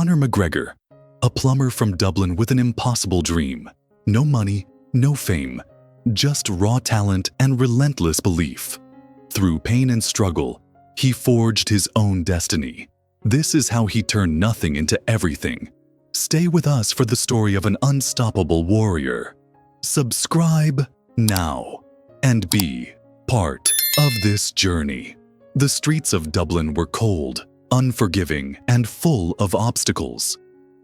Conor McGregor, a plumber from Dublin with an impossible dream. No money, no fame, just raw talent and relentless belief. Through pain and struggle, he forged his own destiny. This is how he turned nothing into everything. Stay with us for the story of an unstoppable warrior. Subscribe now and be part of this journey. The streets of Dublin were cold, unforgiving, and full of obstacles.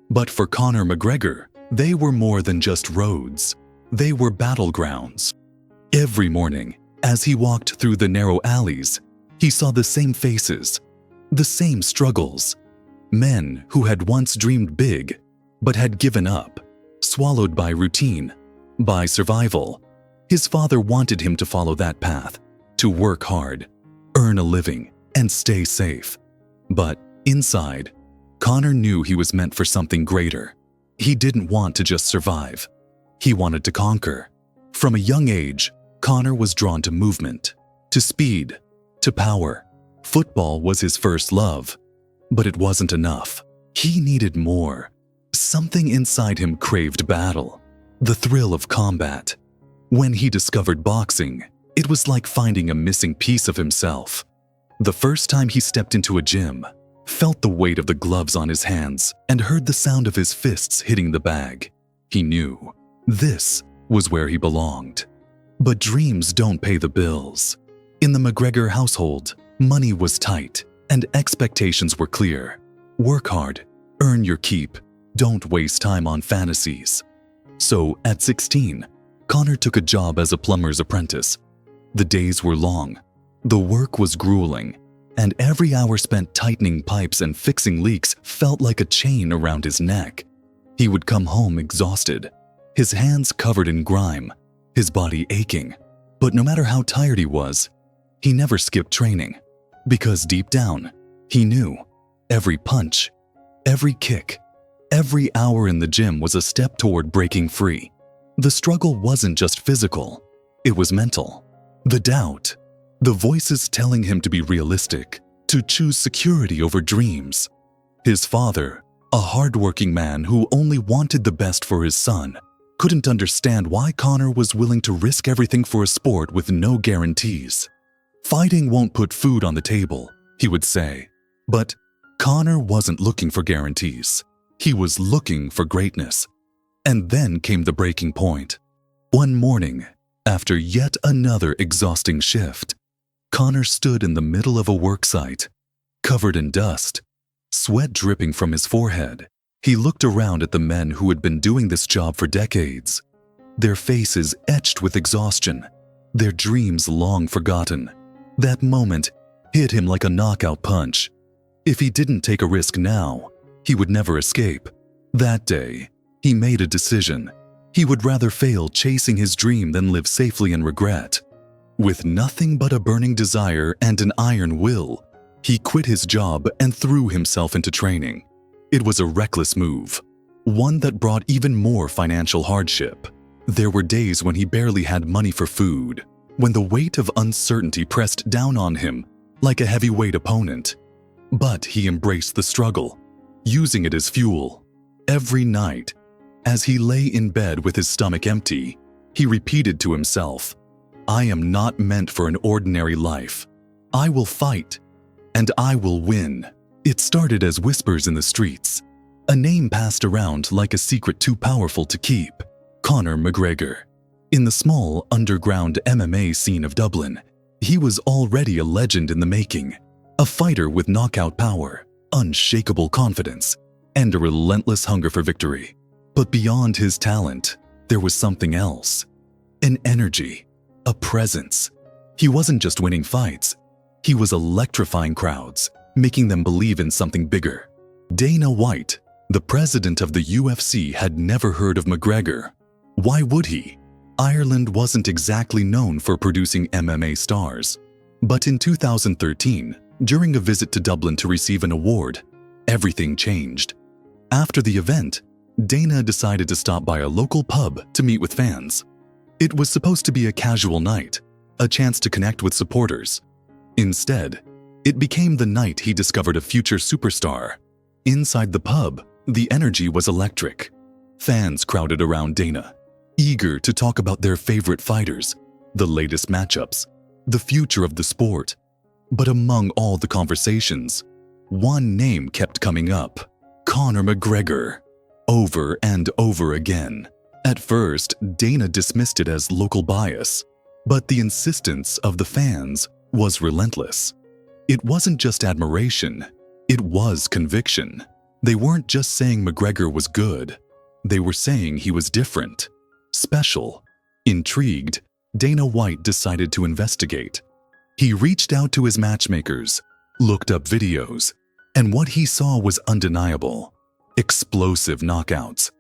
But for Conor McGregor, they were more than just roads. They were battlegrounds. Every morning, as he walked through the narrow alleys, he saw the same faces, the same struggles. Men who had once dreamed big, but had given up, swallowed by routine, by survival. His father wanted him to follow that path, to work hard, earn a living, and stay safe. But inside, Conor knew he was meant for something greater. He didn't want to just survive. He wanted to conquer. From a young age, Conor was drawn to movement, to speed, to power. Football was his first love, but it wasn't enough. He needed more. Something inside him craved battle, the thrill of combat. When he discovered boxing, it was like finding a missing piece of himself. The first time he stepped into a gym, felt the weight of the gloves on his hands, and heard the sound of his fists hitting the bag, he knew this was where he belonged. But dreams don't pay the bills. In the McGregor household, money was tight and expectations were clear. Work hard, earn your keep, don't waste time on fantasies. So at 16, Conor took a job as a plumber's apprentice. The days were long, the work was grueling, and every hour spent tightening pipes and fixing leaks felt like a chain around his neck. He would come home exhausted, his hands covered in grime, his body aching. But no matter how tired he was, he never skipped training. Because deep down, he knew every punch, every kick, every hour in the gym was a step toward breaking free. The struggle wasn't just physical, it was mental. The doubt, the voices telling him to be realistic, to choose security over dreams. His father, a hardworking man who only wanted the best for his son, couldn't understand why Conor was willing to risk everything for a sport with no guarantees. Fighting won't put food on the table, he would say. But Conor wasn't looking for guarantees. He was looking for greatness. And then came the breaking point. One morning, after yet another exhausting shift, Conor stood in the middle of a work site, covered in dust, sweat dripping from his forehead. He looked around at the men who had been doing this job for decades, their faces etched with exhaustion, their dreams long forgotten. That moment hit him like a knockout punch. If he didn't take a risk now, he would never escape. That day, he made a decision. He would rather fail chasing his dream than live safely in regret. With nothing but a burning desire and an iron will, he quit his job and threw himself into training. It was a reckless move, one that brought even more financial hardship. There were days when he barely had money for food, when the weight of uncertainty pressed down on him like a heavyweight opponent. But he embraced the struggle, using it as fuel. Every night, as he lay in bed with his stomach empty, he repeated to himself, "I am not meant for an ordinary life. I will fight, and I will win." It started as whispers in the streets. A name passed around like a secret too powerful to keep: Conor McGregor. In the small underground MMA scene of Dublin, he was already a legend in the making, a fighter with knockout power, unshakable confidence, and a relentless hunger for victory. But beyond his talent, there was something else. An energy, a presence. He wasn't just winning fights, he was electrifying crowds, making them believe in something bigger. Dana White, the president of the UFC, had never heard of McGregor. Why would he? Ireland wasn't exactly known for producing MMA stars. But in 2013, during a visit to Dublin to receive an award, everything changed. After the event, Dana decided to stop by a local pub to meet with fans. It was supposed to be a casual night, a chance to connect with supporters. Instead, it became the night he discovered a future superstar. Inside the pub, the energy was electric. Fans crowded around Dana, eager to talk about their favorite fighters, the latest matchups, the future of the sport. But among all the conversations, one name kept coming up: Conor McGregor, over and over again. At first, Dana dismissed it as local bias, but the insistence of the fans was relentless. It wasn't just admiration, it was conviction. They weren't just saying McGregor was good, they were saying he was different, special. Intrigued, Dana White decided to investigate. He reached out to his matchmakers, looked up videos, and what he saw was undeniable: explosive knockouts,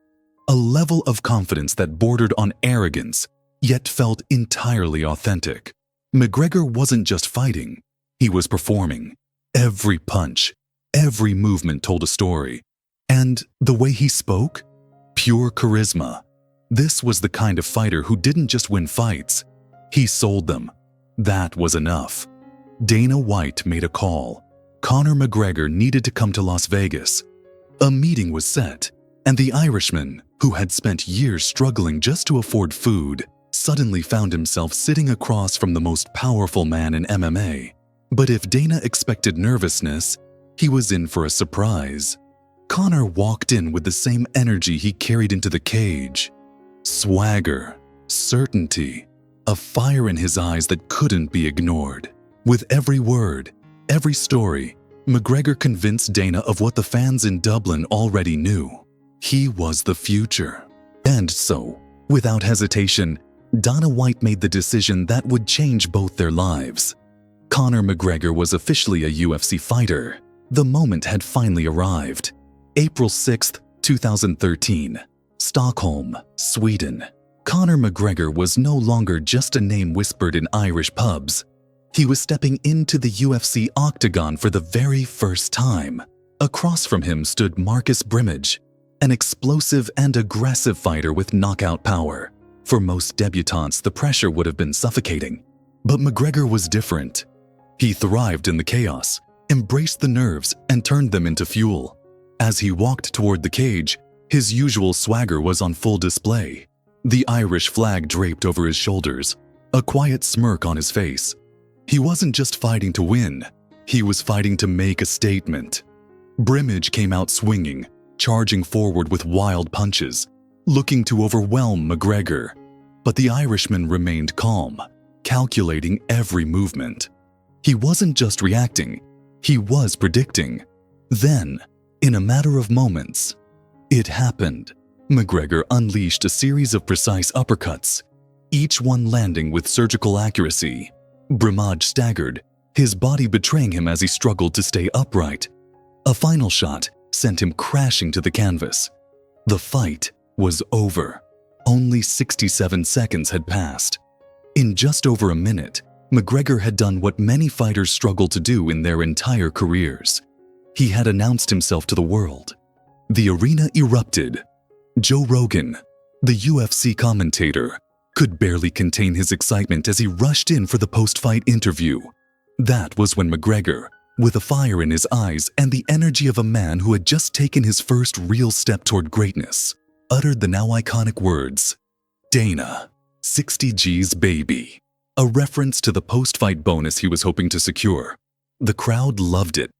a level of confidence that bordered on arrogance, yet felt entirely authentic. McGregor wasn't just fighting, he was performing. Every punch, every movement told a story. And the way he spoke? Pure charisma. This was the kind of fighter who didn't just win fights, he sold them. That was enough. Dana White made a call. Conor McGregor needed to come to Las Vegas. A meeting was set, and the Irishman, who had spent years struggling just to afford food, suddenly found himself sitting across from the most powerful man in MMA. But if Dana expected nervousness, he was in for a surprise. Conor walked in with the same energy he carried into the cage. Swagger, certainty, a fire in his eyes that couldn't be ignored. With every word, every story, McGregor convinced Dana of what the fans in Dublin already knew. He was the future. And so, without hesitation, Dana White made the decision that would change both their lives. Conor McGregor was officially a UFC fighter. The moment had finally arrived. April 6, 2013, Stockholm, Sweden. Conor McGregor was no longer just a name whispered in Irish pubs. He was stepping into the UFC octagon for the very first time. Across from him stood Marcus Brimage, an explosive and aggressive fighter with knockout power. For most debutantes, the pressure would have been suffocating. But McGregor was different. He thrived in the chaos, embraced the nerves, and turned them into fuel. As he walked toward the cage, his usual swagger was on full display. The Irish flag draped over his shoulders, a quiet smirk on his face. He wasn't just fighting to win, he was fighting to make a statement. Brimage came out swinging, charging forward with wild punches, looking to overwhelm McGregor. But the Irishman remained calm, calculating every movement. He wasn't just reacting, he was predicting. Then, in a matter of moments, it happened. McGregor unleashed a series of precise uppercuts, each one landing with surgical accuracy. Brimage staggered, his body betraying him as he struggled to stay upright. A final shot sent him crashing to the canvas. The fight was over. Only 67 seconds had passed. In just over a minute, McGregor had done what many fighters struggle to do in their entire careers. He had announced himself to the world. The arena erupted. Joe Rogan, the UFC commentator, could barely contain his excitement as he rushed in for the post-fight interview. That was when McGregor, with a fire in his eyes and the energy of a man who had just taken his first real step toward greatness, uttered the now iconic words, "Dana, 60 G's baby," a reference to the post-fight bonus he was hoping to secure. The crowd loved it.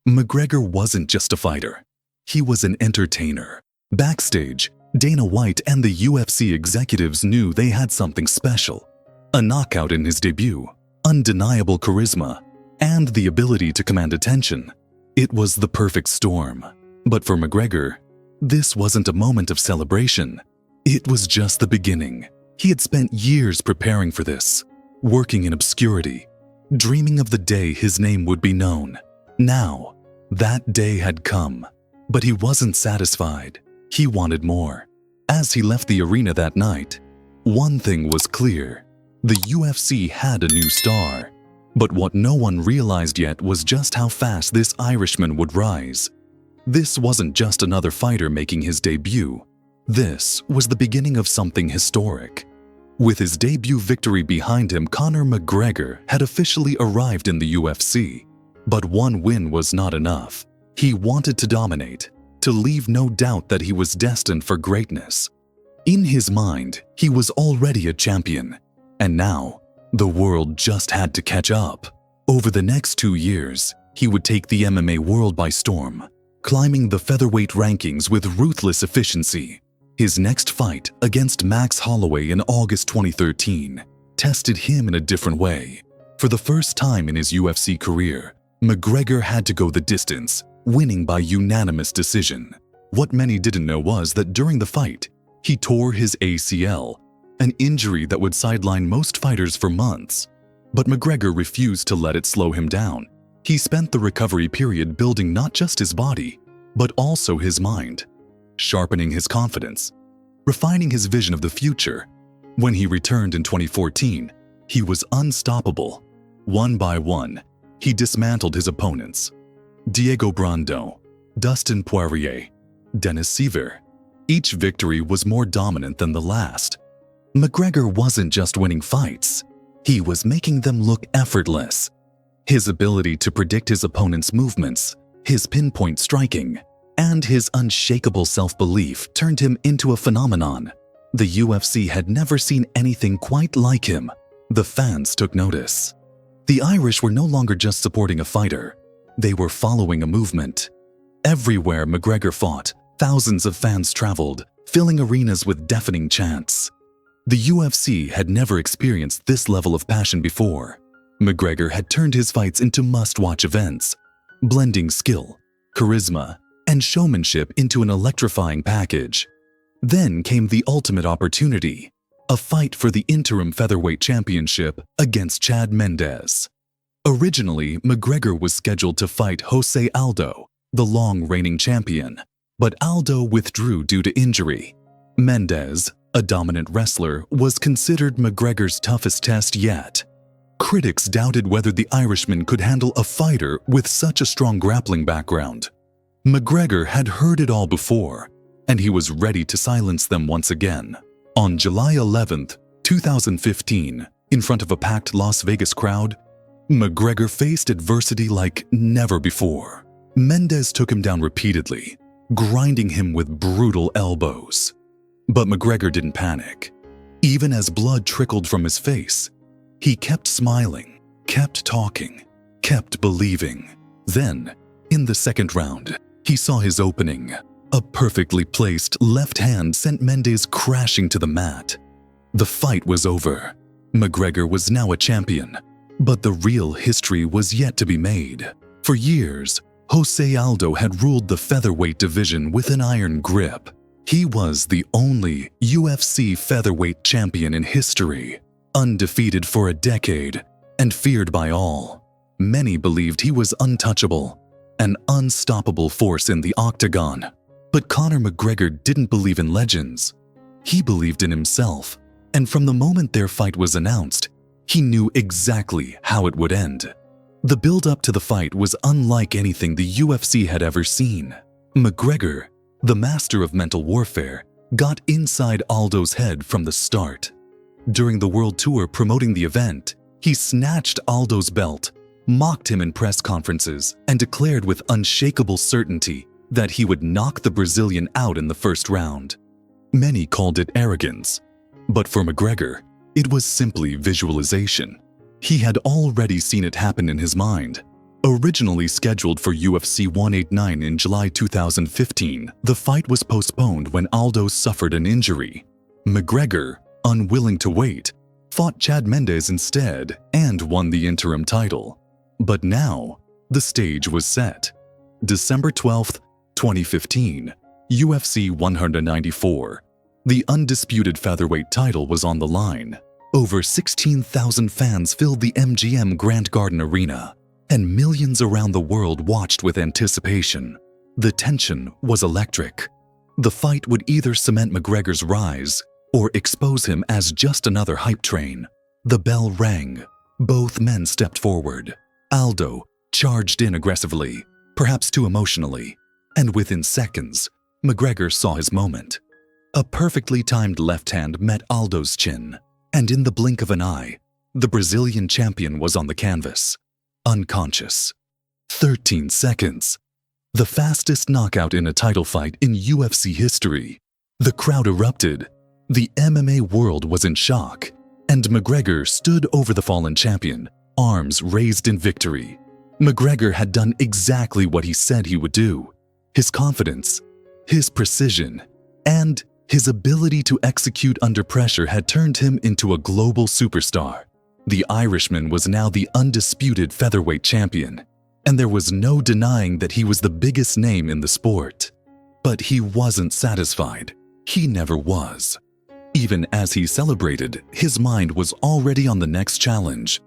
McGregor wasn't just a fighter. He was an entertainer. Backstage, Dana White and the UFC executives knew they had something special. A knockout in his debut, undeniable charisma, and the ability to command attention. It was the perfect storm. But for McGregor, this wasn't a moment of celebration. It was just the beginning. He had spent years preparing for this, working in obscurity, dreaming of the day his name would be known. Now, that day had come, but he wasn't satisfied. He wanted more. As he left the arena that night, one thing was clear. The UFC had a new star. But what no one realized yet was just how fast this Irishman would rise. This wasn't just another fighter making his debut. This was the beginning of something historic. With his debut victory behind him, Conor McGregor had officially arrived in the UFC. But one win was not enough. He wanted to dominate, to leave no doubt that he was destined for greatness. In his mind, he was already a champion, and now the world just had to catch up. Over the next 2 years, he would take the MMA world by storm, climbing the featherweight rankings with ruthless efficiency. His next fight against Max Holloway in August 2013 tested him in a different way. For the first time in his UFC career, McGregor had to go the distance, winning by unanimous decision. What many didn't know was that during the fight, he tore his ACL, an injury that would sideline most fighters for months. But McGregor refused to let it slow him down. He spent the recovery period building not just his body, but also his mind, sharpening his confidence, refining his vision of the future. When he returned in 2014, he was unstoppable. One by one, he dismantled his opponents. Diego Brando, Dustin Poirier, Dennis Siver. Each victory was more dominant than the last. McGregor wasn't just winning fights, he was making them look effortless. His ability to predict his opponent's movements, his pinpoint striking, and his unshakable self-belief turned him into a phenomenon. The UFC had never seen anything quite like him. The fans took notice. The Irish were no longer just supporting a fighter, they were following a movement. Everywhere McGregor fought, thousands of fans traveled, filling arenas with deafening chants. The UFC had never experienced this level of passion before. McGregor had turned his fights into must-watch events, blending skill, charisma, and showmanship into an electrifying package. Then came the ultimate opportunity, a fight for the interim featherweight championship against Chad Mendes. Originally, McGregor was scheduled to fight Jose Aldo, the long-reigning champion, but Aldo withdrew due to injury. Mendes, a dominant wrestler, was considered McGregor's toughest test yet. Critics doubted whether the Irishman could handle a fighter with such a strong grappling background. McGregor had heard it all before, and he was ready to silence them once again. On July 11, 2015, in front of a packed Las Vegas crowd, McGregor faced adversity like never before. Mendes took him down repeatedly, grinding him with brutal elbows. But McGregor didn't panic. Even as blood trickled from his face, he kept smiling, kept talking, kept believing. Then, in the second round, he saw his opening. A perfectly placed left hand sent Mendes crashing to the mat. The fight was over. McGregor was now a champion, but the real history was yet to be made. For years, Jose Aldo had ruled the featherweight division with an iron grip. He was the only UFC featherweight champion in history, undefeated for a decade and feared by all. Many believed he was untouchable, an unstoppable force in the octagon. But Conor McGregor didn't believe in legends. He believed in himself, and from the moment their fight was announced, he knew exactly how it would end. The build-up to the fight was unlike anything the UFC had ever seen. McGregor, the master of mental warfare, got inside Aldo's head from the start. During the world tour promoting the event, he snatched Aldo's belt, mocked him in press conferences, and declared with unshakable certainty that he would knock the Brazilian out in the first round. Many called it arrogance, but for McGregor, it was simply visualization. He had already seen it happen in his mind. Originally scheduled for UFC 189 in July 2015, the fight was postponed when Aldo suffered an injury. McGregor, unwilling to wait, fought Chad Mendes instead and won the interim title. But now, the stage was set. December 12, 2015, UFC 194. The undisputed featherweight title was on the line. Over 16,000 fans filled the MGM Grand Garden Arena, and millions around the world watched with anticipation. The tension was electric. The fight would either cement McGregor's rise or expose him as just another hype train. The bell rang. Both men stepped forward. Aldo charged in aggressively, perhaps too emotionally, and within seconds, McGregor saw his moment. A perfectly timed left hand met Aldo's chin, and in the blink of an eye, the Brazilian champion was on the canvas, unconscious. 13 seconds. the fastest knockout in a title fight in UFC history. The crowd erupted. The MMA world was in shock, and McGregor stood over the fallen champion, arms raised in victory. McGregor had done exactly what he said he would do. His confidence, his precision, and his ability to execute under pressure had turned him into a global superstar. The Irishman was now the undisputed featherweight champion, and there was no denying that he was the biggest name in the sport. But he wasn't satisfied. He never was. Even as he celebrated, his mind was already on the next challenge.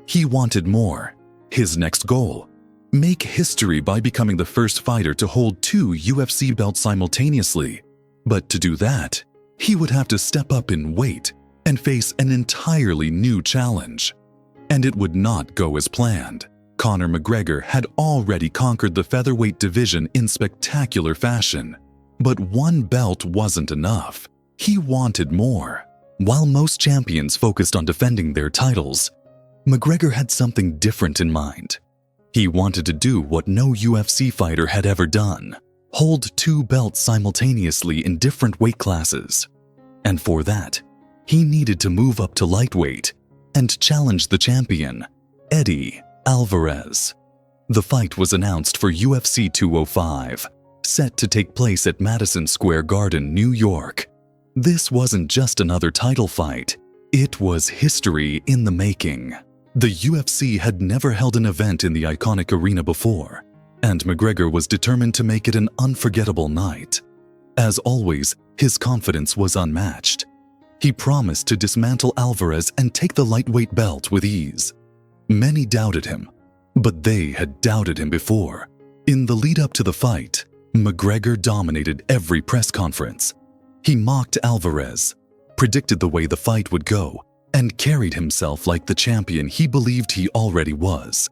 He wanted more. His next goal: make history by becoming the first fighter to hold 2 UFC belts simultaneously. But to do that, he would have to step up in weight and face an entirely new challenge. And it would not go as planned. Conor McGregor had already conquered the featherweight division in spectacular fashion. But one belt wasn't enough. He wanted more. While most champions focused on defending their titles, McGregor had something different in mind. He wanted to do what no UFC fighter had ever done: hold 2 belts simultaneously in different weight classes. And for that, he needed to move up to lightweight and challenge the champion, Eddie Alvarez. The fight was announced for UFC 205, set to take place at Madison Square Garden, New York. This wasn't just another title fight. It was history in the making. The UFC had never held an event in the iconic arena before, and McGregor was determined to make it an unforgettable night. As always, his confidence was unmatched. He promised to dismantle Alvarez and take the lightweight belt with ease. Many doubted him, but they had doubted him before. In the lead-up to the fight, McGregor dominated every press conference. He mocked Alvarez, predicted the way the fight would go, and carried himself like the champion he believed he already was.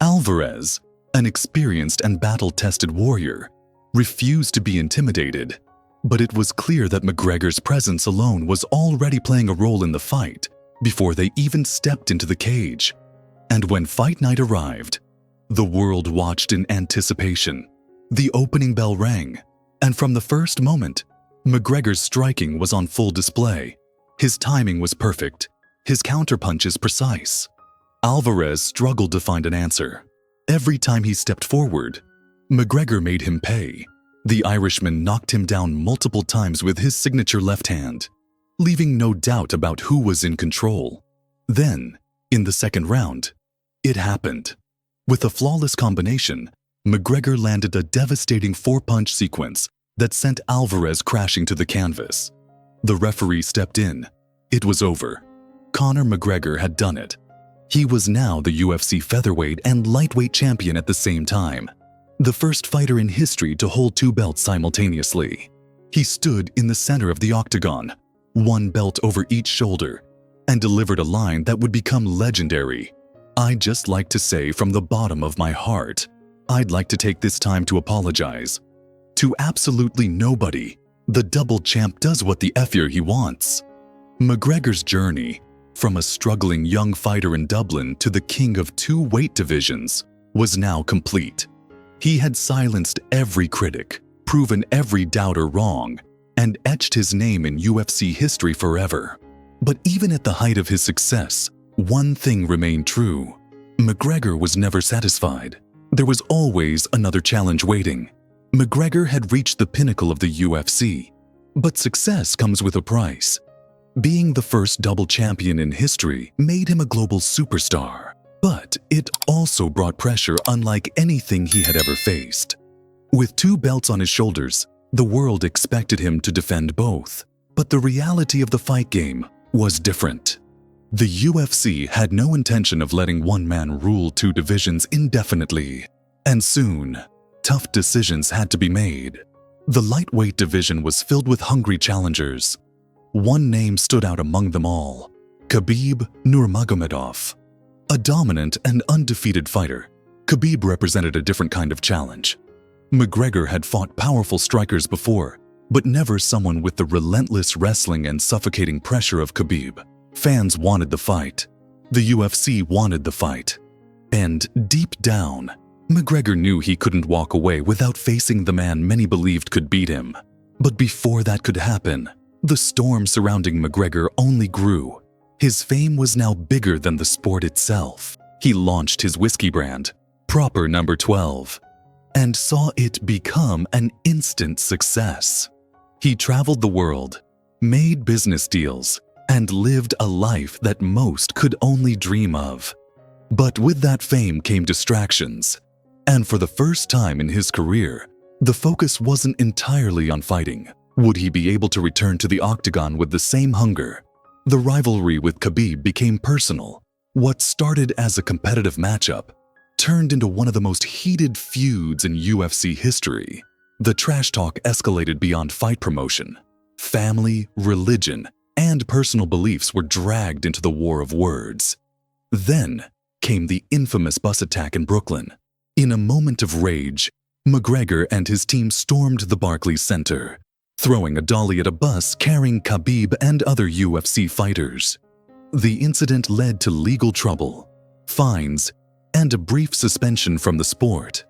Alvarez, an experienced and battle-tested warrior, refused to be intimidated, but it was clear that McGregor's presence alone was already playing a role in the fight before they even stepped into the cage. And when fight night arrived, the world watched in anticipation. The opening bell rang, and from the first moment, McGregor's striking was on full display. His timing was perfect, his counterpunches precise. Alvarez struggled to find an answer. Every time he stepped forward, McGregor made him pay. The Irishman knocked him down multiple times with his signature left hand, leaving no doubt about who was in control. Then, in the second round, it happened. With a flawless combination, McGregor landed a devastating 4-punch sequence that sent Alvarez crashing to the canvas. The referee stepped in. It was over. Conor McGregor had done it. He was now the UFC featherweight and lightweight champion at the same time, the first fighter in history to hold 2 belts simultaneously. He stood in the center of the octagon, 1 belt over each shoulder, and delivered a line that would become legendary. "I'd just like to say from the bottom of my heart, I'd like to take this time to apologize. To absolutely nobody, the double champ does what the F-er he wants." McGregor's journey, from a struggling young fighter in Dublin to the king of 2 weight divisions, was now complete. He had silenced every critic, proven every doubter wrong, and etched his name in UFC history forever. But even at the height of his success, one thing remained true. McGregor was never satisfied. There was always another challenge waiting. McGregor had reached the pinnacle of the UFC, but success comes with a price. Being the first double champion in history made him a global superstar, but it also brought pressure unlike anything he had ever faced. With 2 belts on his shoulders, the world expected him to defend both, but the reality of the fight game was different. The UFC had no intention of letting one man rule 2 divisions indefinitely, and soon, tough decisions had to be made. The lightweight division was filled with hungry challengers. One name stood out among them all: Khabib Nurmagomedov. A dominant and undefeated fighter, Khabib represented a different kind of challenge. McGregor had fought powerful strikers before, but never someone with the relentless wrestling and suffocating pressure of Khabib. Fans wanted the fight. The UFC wanted the fight. And deep down, McGregor knew he couldn't walk away without facing the man many believed could beat him. But before that could happen, the storm surrounding McGregor only grew. His fame was now bigger than the sport itself. He launched his whiskey brand, Proper No. 12, and saw it become an instant success. He traveled the world, made business deals, and lived a life that most could only dream of. But with that fame came distractions, and for the first time in his career, the focus wasn't entirely on fighting. Would he be able to return to the octagon with the same hunger? The rivalry with Khabib became personal. What started as a competitive matchup turned into one of the most heated feuds in UFC history. The trash talk escalated beyond fight promotion. Family, religion, and personal beliefs were dragged into the war of words. Then came the infamous bus attack in Brooklyn. In a moment of rage, McGregor and his team stormed the Barclays Center, throwing a dolly at a bus carrying Khabib and other UFC fighters. The incident led to legal trouble, fines, and a brief suspension from the sport.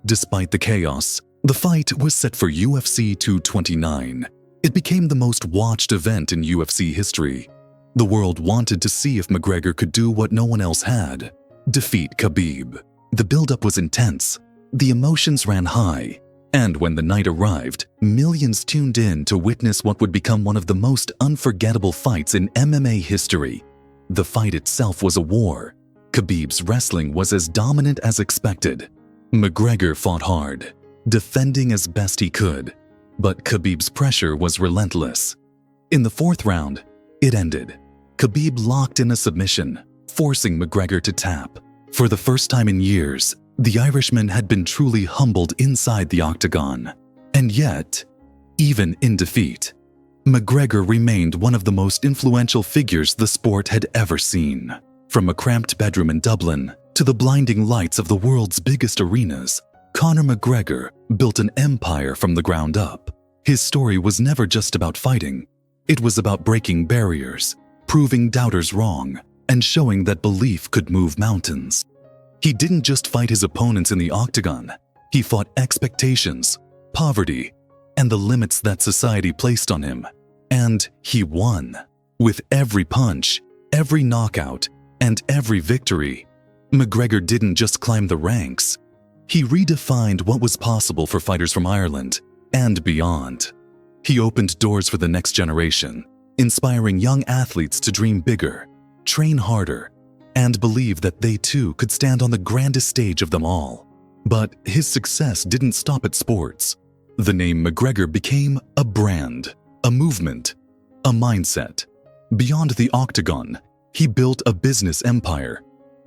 Despite the chaos, the fight was set for UFC 229. It became the most watched event in UFC history. The world wanted to see if McGregor could do what no one else had: defeat Khabib. The buildup was intense, the emotions ran high, and when the night arrived, millions tuned in to witness what would become one of the most unforgettable fights in MMA history. The fight itself was a war. Khabib's wrestling was as dominant as expected. McGregor fought hard, defending as best he could, but Khabib's pressure was relentless. In the fourth round, it ended. Khabib locked in a submission, forcing McGregor to tap. For the first time in years, the Irishman had been truly humbled inside the octagon. And yet, even in defeat, McGregor remained one of the most influential figures the sport had ever seen. From a cramped bedroom in Dublin to the blinding lights of the world's biggest arenas, Conor McGregor built an empire from the ground up. His story was never just about fighting. It was about breaking barriers, proving doubters wrong, and showing that belief could move mountains. He didn't just fight his opponents in the octagon. He fought expectations, poverty, and the limits that society placed on him. And he won. With every punch, every knockout, and every victory, McGregor didn't just climb the ranks. He redefined what was possible for fighters from Ireland and beyond. He opened doors for the next generation, inspiring young athletes to dream bigger, train harder, and believe that they too could stand on the grandest stage of them all. But his success didn't stop at sports. The name McGregor became a brand, a movement, a mindset. Beyond the octagon, he built a business empire.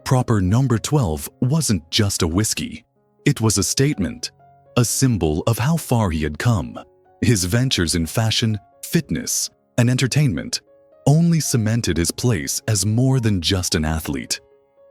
Proper No. 12 wasn't just a whiskey. It was a statement, a symbol of how far he had come. His ventures in fashion, fitness, and entertainment only cemented his place as more than just an athlete.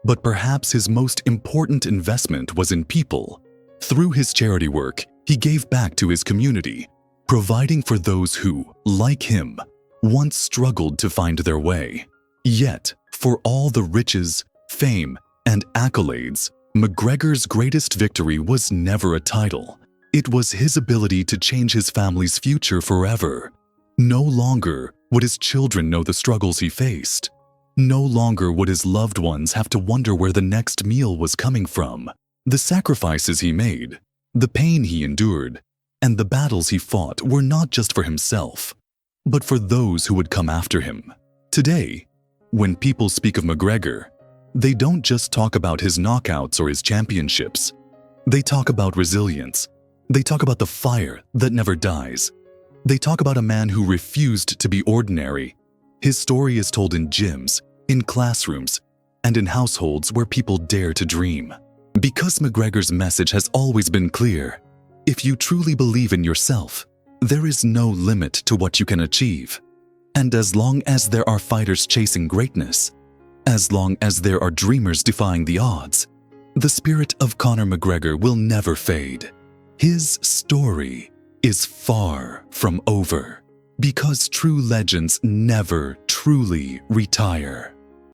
But perhaps his most important investment was in people. Through his charity work, he gave back to his community, providing for those who, like him, once struggled to find their way. Yet, for all the riches, fame, and accolades, McGregor's greatest victory was never a title. It was his ability to change his family's future forever. No longer would his children know the struggles he faced. No longer would his loved ones have to wonder where the next meal was coming from. The sacrifices he made, the pain he endured, and the battles he fought were not just for himself, but for those who would come after him. Today, when people speak of McGregor, they don't just talk about his knockouts or his championships. They talk about resilience. They talk about the fire that never dies. They talk about a man who refused to be ordinary. His story is told in gyms, in classrooms, and in households where people dare to dream. Because McGregor's message has always been clear: if you truly believe in yourself, there is no limit to what you can achieve. And as long as there are fighters chasing greatness, as long as there are dreamers defying the odds, the spirit of Conor McGregor will never fade. His story is far from over, because true legends never truly retire.